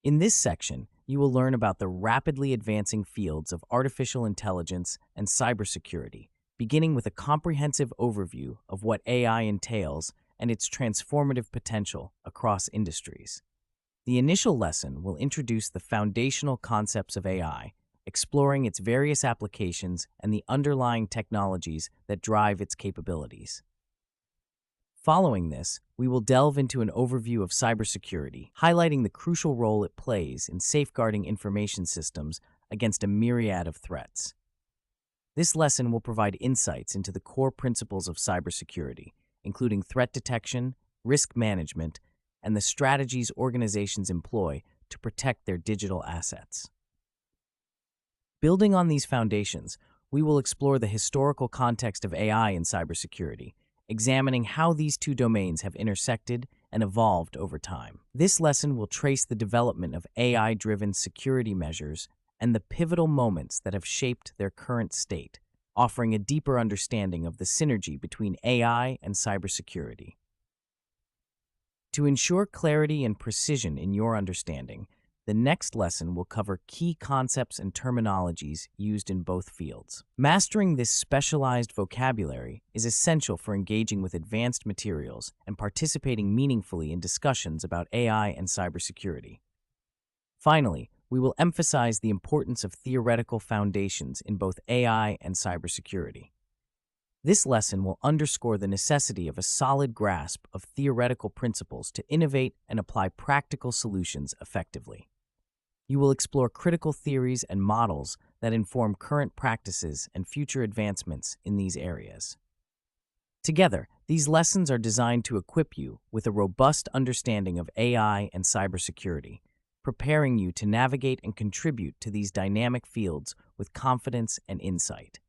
In this section, you will learn about the rapidly advancing fields of artificial intelligence and cybersecurity, beginning with a comprehensive overview of what AI entails and its transformative potential across industries. The initial lesson will introduce the foundational concepts of AI, exploring its various applications and the underlying technologies that drive its capabilities. Following this, we will delve into an overview of cybersecurity, highlighting the crucial role it plays in safeguarding information systems against a myriad of threats. This lesson will provide insights into the core principles of cybersecurity, including threat detection, risk management, and the strategies organizations employ to protect their digital assets. Building on these foundations, we will explore the historical context of AI in cybersecurity, examining how these two domains have intersected and evolved over time. This lesson will trace the development of AI-driven security measures and the pivotal moments that have shaped their current state, offering a deeper understanding of the synergy between AI and cybersecurity. To ensure clarity and precision in your understanding, the next lesson will cover key concepts and terminologies used in both fields. Mastering this specialized vocabulary is essential for engaging with advanced materials and participating meaningfully in discussions about AI and cybersecurity. Finally, we will emphasize the importance of theoretical foundations in both AI and cybersecurity. This lesson will underscore the necessity of a solid grasp of theoretical principles to innovate and apply practical solutions effectively. You will explore critical theories and models that inform current practices and future advancements in these areas. Together, these lessons are designed to equip you with a robust understanding of AI and cybersecurity, preparing you to navigate and contribute to these dynamic fields with confidence and insight.